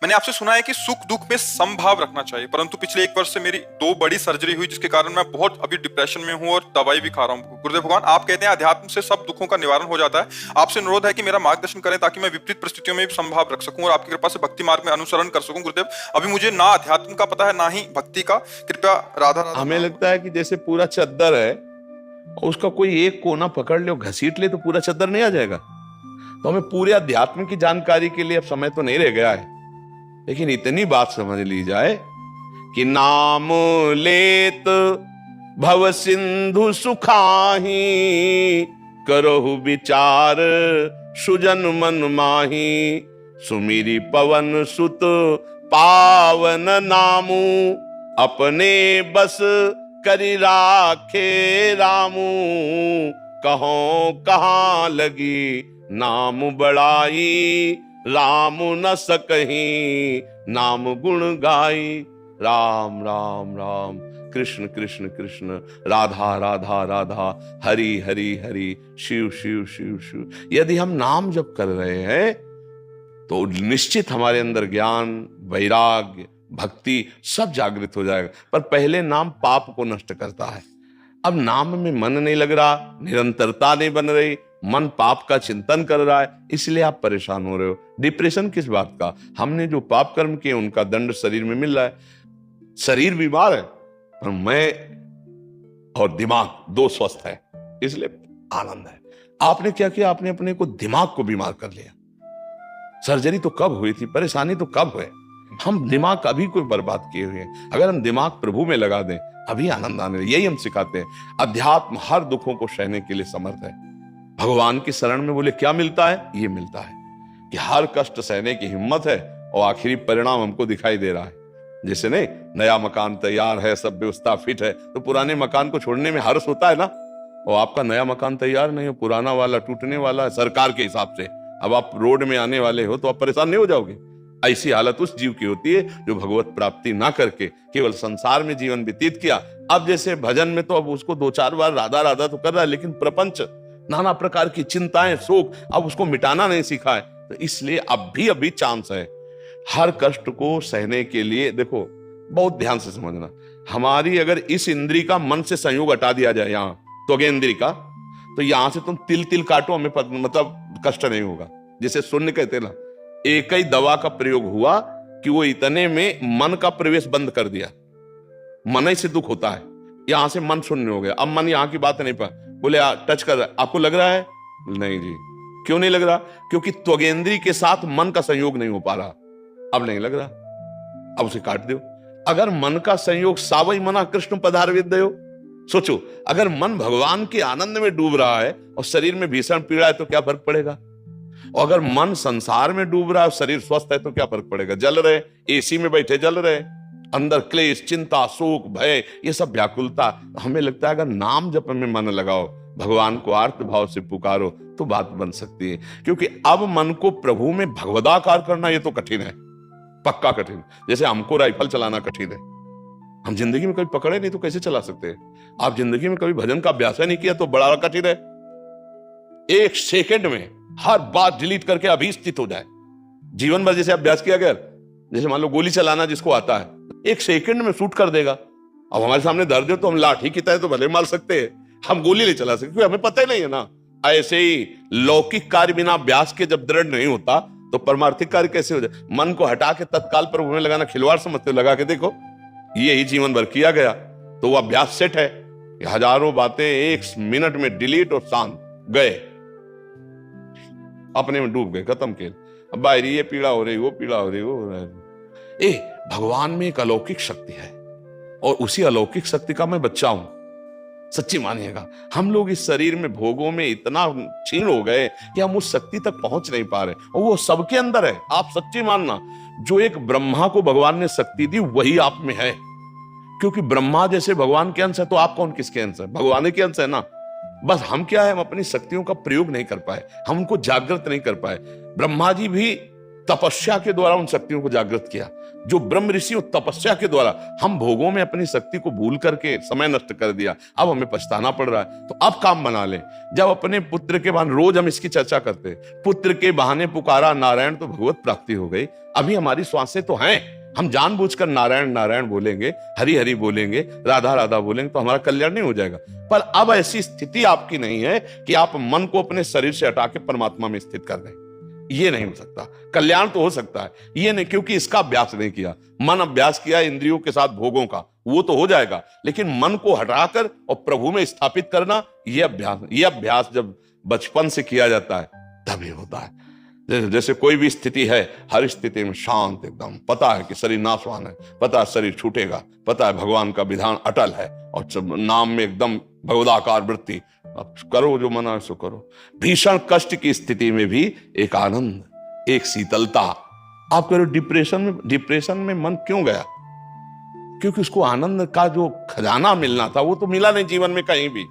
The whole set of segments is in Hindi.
मैंने आपसे सुना है कि सुख दुख में समभाव रखना चाहिए, परंतु पिछले 1 वर्ष से मेरी 2 बड़ी सर्जरी हुई जिसके कारण मैं बहुत अभी डिप्रेशन में हूँ और दवाई भी खा रहा हूँ। गुरुदेव भगवान, आप कहते हैं अध्यात्म से सब दुखों का निवारण हो जाता है। आपसे अनुरोध है कि मेरा मार्गदर्शन करें ताकि मैं विपरीत परिस्थितियों में भी संभाव रख सकूं और आपकी कृपा से भक्ति मार्ग में अनुसरण कर सकूं। गुरुदेव, अभी मुझे ना अध्यात्म का पता है ना ही भक्ति का, कृपया राधा राधा। हमें लगता है कि जैसे पूरा चद्दर है और उसका कोई एक कोना पकड़ ले और घसीट ले तो पूरा चद्दर नहीं आ जाएगा। तो हमें पूरे अध्यात्म की जानकारी के लिए अब समय तो नहीं रह गया है, लेकिन इतनी बात समझ ली जाए कि नाम लेत भव सिंधु सुखाही, करहु विचार सुजन मन माही, सुमिरी पवन सुत पावन नामू, अपने बस करि राखे रामू, कहो कहाँ लगी नाम बड़ाई, राम न सकहीं नाम गुण गाई। राम राम राम, कृष्ण कृष्ण कृष्ण, राधा राधा राधा, हरि हरि हरि, शिव शिव शिव शिव। यदि हम नाम जप कर रहे हैं तो निश्चित हमारे अंदर ज्ञान, वैराग्य, भक्ति सब जागृत हो जाएगा। पर पहले नाम पाप को नष्ट करता है। अब नाम में मन नहीं लग रहा, निरंतरता नहीं बन रही, मन पाप का चिंतन कर रहा है, इसलिए आप परेशान हो रहे हो। डिप्रेशन किस बात का? हमने जो पाप कर्म किए उनका दंड शरीर में मिल रहा है। शरीर बीमार है पर मैं और दिमाग दो स्वस्थ है, इसलिए आनंद है। आपने क्या किया? आपने अपने को दिमाग को बीमार कर लिया। सर्जरी तो कब हुई थी, परेशानी तो कब हुई? हम दिमाग अभी कोई बर्बाद किए हुए हैं। अगर हम दिमाग प्रभु में लगा दें अभी आनंद आने। यही हम सिखाते हैं। अध्यात्म हर दुखों को सहने के लिए समर्थ है। भगवान की शरण में बोले क्या मिलता है? ये मिलता है कि हर कष्ट सहने की हिम्मत है और आखिरी परिणाम हमको दिखाई दे रहा है। जैसे नहीं, नया मकान तैयार है, सब व्यवस्था फिट है, तो पुराने मकान को छोड़ने में हर्ष होता है ना। और आपका नया मकान तैयार नहीं हो, पुराना वाला टूटने वाला है सरकार के हिसाब से, अब आप रोड में आने वाले हो तो आप परेशान नहीं हो जाओगे? ऐसी हालत उस जीव की होती है जो भगवत प्राप्ति ना करके केवल संसार में जीवन व्यतीत किया। अब जैसे भजन में तो अब उसको 2-4 बार राधा राधा तो कर रहा है, लेकिन प्रपंच, नाना प्रकार की चिंताएं, शोक, अब उसको मिटाना नहीं सीखा है। तो इसलिए अब भी अभी चांस है। हर कष्ट को सहने के लिए देखो, बहुत ध्यान से समझना, हमारी अगर इस इंद्री का मन से संयोग हटा दिया जाए, यहां त्वगेंद्री का, तो यहां से तुम तिल तिल काटो, हमें मतलब कष्ट नहीं होगा। जैसे शून्य कहते ना, एक ही दवा का प्रयोग हुआ कि वो इतने में मन का प्रवेश बंद कर दिया। मन ही से दुख होता है। यहां से मन शून्य हो गया। अब मन यहां की बात नहीं पर बोले टच कर रहा है, आपको लग रहा है? नहीं जी। क्यों नहीं लग रहा? क्योंकि त्वगेंद्री के साथ मन का संयोग नहीं हो पा रहा। अब नहीं लग रहा, अब उसे काट दो। अगर मन का संयोग सावई मना कृष्ण पधार विद्यो, सोचो, अगर मन भगवान के आनंद में डूब रहा है और शरीर में भीषण पीड़ा है तो क्या फर्क पड़ेगा? और अगर मन संसार में डूब रहा है, शरीर स्वस्थ है तो क्या फर्क पड़ेगा? जल रहे, एसी में बैठे जल रहे, अंदर क्लेश, चिंता, शोक, भय, ये सब व्याकुलता। हमें लगता है अगर नाम जप में मन लगाओ, भगवान को आर्त भाव से पुकारो तो बात बन सकती है। क्योंकि अब मन को प्रभु में भगवदाकार करना ये तो कठिन है, पक्का कठिन। जैसे हमको राइफल चलाना कठिन है, हम जिंदगी में कभी पकड़े नहीं तो कैसे चला सकते हैं? आप जिंदगी में कभी भजन का अभ्यास नहीं किया तो बड़ा कठिन है। 1 सेकंड में हर बात डिलीट करके अभी स्थित हो जाए। जीवन भर जैसे अभ्यास किया गया, जैसे मान लो गोली चलाना जिसको आता है, 1 सेकंड में शूट कर देगा। अब हमारे सामने धर दे तो हम लाठी की तरह तो भले मार सकते हैं, हम गोली नहीं चला सकते क्योंकि हमें पता ही नहीं है ना। ऐसे ही लौकिक कार्य बिना अभ्यास के जब दृढ़ नहीं होता तो परमार्थिक कार्य कैसे हो जाए? मन को हटा के तत्काल पर में लगाना खिलवाड़ समझते हो? लगा के देखो, यही जीवन भर किया गया तो वो अभ्यास सेट है। हजारों बातें 1 मिनट में डिलीट और शांत, गए, अपने में डूब गए, खत्म खेल। अब बाहर ये पीड़ा हो रही, वो पीड़ा हो रही, वो हो रहा है। भगवान में एक अलौकिक शक्ति है और उसी अलौकिक शक्ति का मैं बच्चा हूं। सच्ची मानिएगा, हम लोग इस शरीर में भोगों में इतना क्षीण हो गए कि हम उस शक्ति तक पहुंच नहीं पा रहे, और वो सबके अंदर है। आप सच्ची मानना, जो एक ब्रह्मा को भगवान ने शक्ति दी वही आप में है। क्योंकि ब्रह्मा जैसे भगवान के अंश है तो आप कौन किसके अंश है? भगवान के अंश है ना। बस हम क्या है, हम अपनी शक्तियों का प्रयोग नहीं कर पाए, हम उनको जागृत नहीं कर पाए। ब्रह्मा जी भी तपस्या के द्वारा उन शक्तियों को जागृत किया। जो ब्रह्म ऋषि और तपस्या के द्वारा हम भोगों में अपनी शक्ति को भूल करके समय नष्ट कर दिया, अब हमें पछताना पड़ रहा है। तो अब काम बना ले। जब अपने पुत्र के बहाने, रोज हम इसकी चर्चा करते हैं, पुत्र के बहाने पुकारा नारायण तो भगवत प्राप्ति हो गई। अभी हमारी श्वासें तो हैं, हम जानबूझकर नारायण नारायण बोलेंगे, हरि हरि बोलेंगे, राधा राधा बोलेंगे तो हमारा कल्याण नहीं हो जाएगा। पर अब ऐसी स्थिति आपकी नहीं है कि आप मन को अपने शरीर से हटा के परमात्मा में स्थित कर दें। ये नहीं हो सकता। कल्याण तो हो सकता है, ये नहीं, क्योंकि इसका अभ्यास नहीं किया। मन अभ्यास किया इंद्रियों के साथ भोगों का, वो तो हो जाएगा, लेकिन मन को हटाकर और प्रभु में स्थापित करना, ये अभ्यास जब बचपन से किया जाता है तभी होता है। जैसे कोई भी स्थिति है, हर स्थिति में शांत एकदम, पता है कि शरीर नाशवान है, पता है शरीर छूटेगा, पता है भगवान का विधान अटल है, और नाम में एकदम भगवदाकार वृत्ति, अब करो जो मना सो करो। भीषण कष्ट की स्थिति में भी एक आनंद, एक शीतलता। आप करो डिप्रेशन में मन क्यों गया? क्योंकि उसको आनंद का जो खजाना मिलना था वो तो मिला नहीं जीवन में कहीं भी।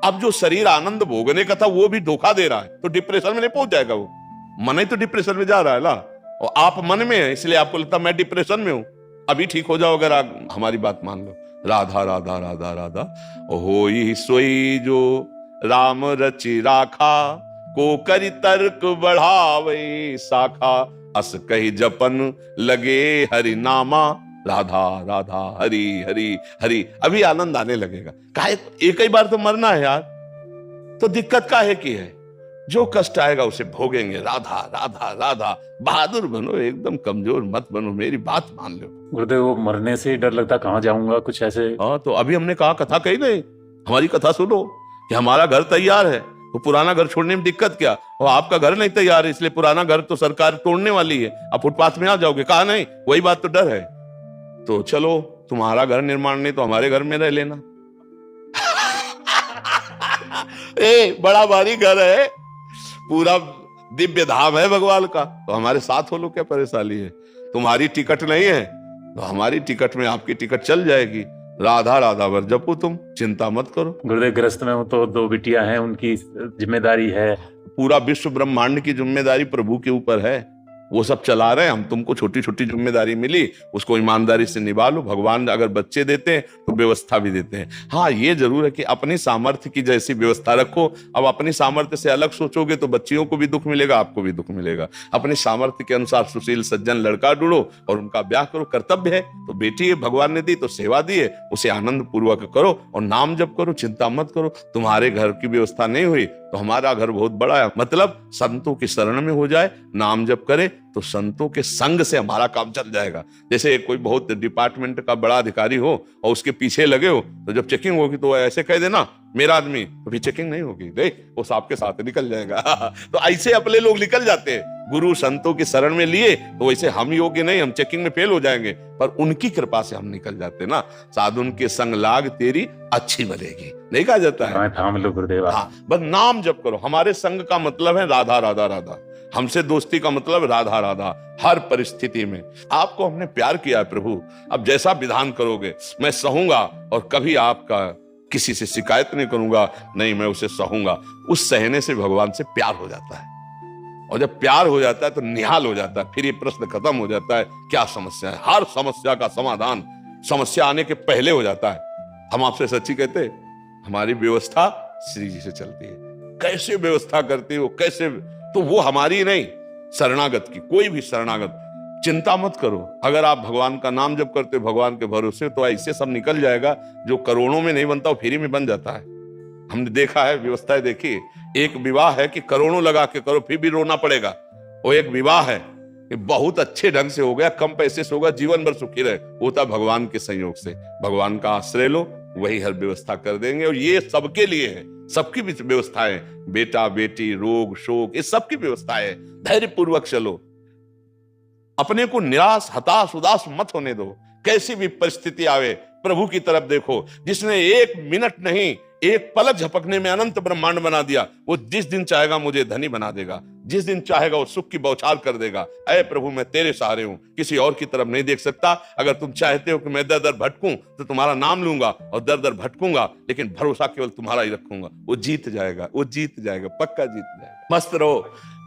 अब जो शरीर आनंद भोगने का था वो भी धोखा दे रहा है, तो डिप्रेशन में नहीं पहुंच जाएगा वो। मन ही तो डिप्रेशन में जा रहा है ना, और आप मन में है, इसलिए आपको लगता मैं डिप्रेशन में हूं। अभी ठीक हो जाओ अगर आप हमारी बात मान लो। राधा राधा राधा राधा होई सोई जो राम रचि राखा, को करी तर्क बढ़ावे शाखा, अस कही जपन लगे हरि नामा, राधा राधा हरि हरि हरि। अभी आनंद आने लगेगा। काहे एक ही बार तो मरना है यार, तो दिक्कत काहे की है? जो कष्ट आएगा उसे भोगेंगे। राधा राधा राधा। बहादुर बनो, एकदम कमजोर मत बनो, मेरी बात मान लो। गुरुदेव, वो मरने से डर लगता, कहाँ जाऊंगा, कुछ ऐसे। हाँ, तो अभी हमने कहा कथा कही नहीं, हमारी कथा सुनो कि हमारा घर तैयार है, तो पुराना घर छोड़ने में दिक्कत क्या? और आपका घर नहीं तैयार है, इसलिए पुराना घर तो सरकार तोड़ने वाली है, आप फुटपाथ में आ जाओगे। कहा नहीं, वही बात तो डर है। तो चलो, तुम्हारा घर निर्माण नहीं तो हमारे घर में रह लेना। बड़ा भारी घर है, पूरा दिव्य धाम है भगवान का, तो हमारे साथ हो लो, क्या परेशानी है? तुम्हारी टिकट नहीं है तो हमारी टिकट में आपकी टिकट चल जाएगी। राधा राधा वर जपो, तुम चिंता मत करो। गुरुदेव, ग्रस्त में हूं तो 2 बिटियां हैं, उनकी जिम्मेदारी है। पूरा विश्व ब्रह्मांड की जिम्मेदारी प्रभु के ऊपर है, वो सब चला रहे हैं। हम तुमको छोटी छोटी जिम्मेदारी मिली, उसको ईमानदारी से निभा लो। भगवान अगर बच्चे देते हैं तो व्यवस्था भी देते हैं। हाँ, ये जरूर है कि अपनी सामर्थ्य की जैसी व्यवस्था रखो। अब अपनी सामर्थ्य से अलग सोचोगे तो बच्चियों को भी दुख मिलेगा, आपको भी दुख मिलेगा। अपनी सामर्थ्य के अनुसार सुशील सज्जन लड़का ढूंढो और उनका ब्याह करो। कर्तव्य है तो बेटी भगवान ने दी तो सेवा दी है, उसे आनंद पूर्वक करो और नाम जप करो, चिंता मत करो। तुम्हारे घर की व्यवस्था नहीं हुई तो हमारा घर बहुत बड़ा है, मतलब संतों की शरण में हो जाए, नाम जप करे तो संतों के संग से हमारा काम चल जाएगा। जैसे कोई बहुत डिपार्टमेंट का बड़ा अधिकारी हो और उसके पीछे लगे हो, तो जब चेकिंग होगी तो ऐसे कह देना मेरा आदमी, तो फिर चेकिंग नहीं होगी, देख वो सांप के साथ निकल जाएगा। तो ऐसे अपने लोग निकल जाते हैं। गुरु संतों की शरण में लिए तो वैसे हम योग्य नहीं, हम चेकिंग में फेल हो जाएंगे, पर उनकी कृपा से हम निकल जाते ना। साधुन के संग लाग तेरी अच्छी बनेगी, नहीं कहा जाता है? थाम लो गुरुदेव। हाँ, बस नाम जप करो। हमारे संग का मतलब है राधा राधा राधा, हमसे दोस्ती का मतलब राधा राधा। हर परिस्थिति में आपको हमने प्यार किया है प्रभु, अब जैसा विधान करोगे मैं सहूंगा और कभी आपका किसी से शिकायत नहीं करूंगा, नहीं मैं उसे सहूंगा। उस सहने से भगवान से प्यार हो जाता है, और जब प्यार हो जाता है तो निहाल हो जाता है। फिर ये प्रश्न खत्म हो जाता है, क्या समस्या है? हर समस्या का समाधान समस्या आने के पहले हो जाता है। हम आपसे सच्ची कहते हैं, हमारी व्यवस्था श्री जी से चलती है। कैसे व्यवस्था करती हो, कैसे, तो वो हमारी नहीं, शरणागत की। कोई भी शरणागत, चिंता मत करो। अगर आप भगवान का नाम जप करते हो भगवान के भरोसे, तो ऐसे सब निकल जाएगा। जो करोड़ों में नहीं बनता वो फ्री में बन जाता है। हमने देखा है, व्यवस्थाएं देखी। एक विवाह है कि करोड़ों लगा के करो फिर भी रोना पड़ेगा, वो एक विवाह है कि बहुत अच्छे ढंग से हो गया, कम पैसे से होगा, जीवन भर सुखी रहे, होता भगवान के संयोग से। भगवान का आश्रय लो, वही हर व्यवस्था कर देंगे। और ये सबके लिए है, सबकी व्यवस्था है, बेटा बेटी, रोग शोक, ये सबकी व्यवस्था है। धैर्य पूर्वक चलो, अपने को निराश हताश उदास मत होने दो। कैसी भी परिस्थिति आवे प्रभु की तरफ देखो, जिसने 1 मिनट नहीं, एक पलक झपकने में अनंत ब्रह्मांड बना दिया, वो जिस दिन चाहेगा मुझे धनी बना देगा, जिस दिन चाहेगा वो सुख की बौछार कर देगा। ऐ प्रभु, मैं तेरे सहारे हूं, किसी और की तरफ नहीं देख सकता। अगर तुम चाहते हो कि मैं दर दर भटकूं तो तुम्हारा नाम लूंगा और दर दर भटकूंगा, लेकिन भरोसा केवल तुम्हारा ही रखूंगा। वो जीत जाएगा, वो जीत जाएगा, पक्का जीत जाएगा। मस्त रहो,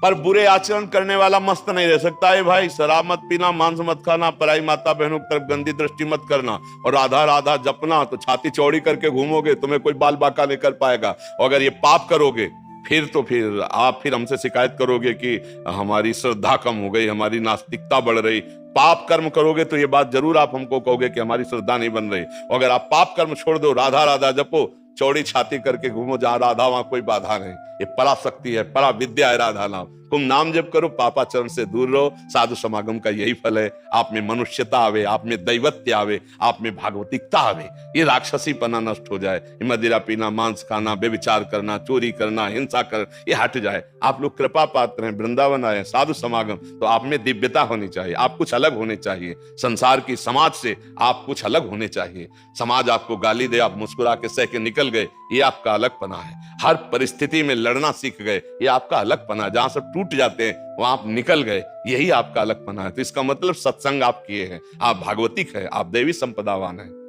पर बुरे आचरण करने वाला मस्त नहीं रह सकता है भाई। शराब मत पीना, मांस मत खाना, पराई माता बहनों की तरफ गंदी दृष्टि मत करना, और राधा राधा जपना। तो छाती चौड़ी करके घूमोगे, तुम्हें कोई बाल बाका नहीं कर पाएगा। और अगर ये पाप करोगे फिर आप हमसे शिकायत करोगे कि हमारी श्रद्धा कम हो गई, हमारी नास्तिकता बढ़ रही। पाप कर्म करोगे तो ये बात जरूर आप हमको कहोगे कि हमारी श्रद्धा नहीं बन रही। और अगर आप पाप कर्म छोड़ दो, राधा राधा जपो, चौड़ी छाती करके घूमो, जहां राधा वहां कोई बाधा नहीं। ये पराशक्ति है, परा विद्या है राधा नाम। तुम नाम जप करो, पापाचरण से दूर रहो। साधु समागम का यही फल है। आप में मनुष्यता आवे, आप में दैवत्य आवे, आप में भागवतिकता आवे, ये राक्षसी पना नष्ट हो जाए। ये मदिरा पीना, मांस खाना, बेविचार करना, चोरी करना, हिंसा कर, ये हट जाए। आप लोग कृपा पात्र हैं, वृंदावन आए, साधु समागम, तो आप में दिव्यता होनी चाहिए। आप कुछ अलग होने चाहिए संसार की, समाज से आप कुछ अलग होने चाहिए। समाज आपको गाली दे, आप मुस्कुरा के सह के निकल गए, ये आपका अलगपना है। हर परिस्थिति में लड़ना सीख गए, ये आपका अलगपना है। जहां सब टूट जाते हैं वहां आप निकल गए, यही आपका अलगपना है। तो इसका मतलब सत्संग आप किए हैं, आप भागवतिक है, आप देवी संपदावान है।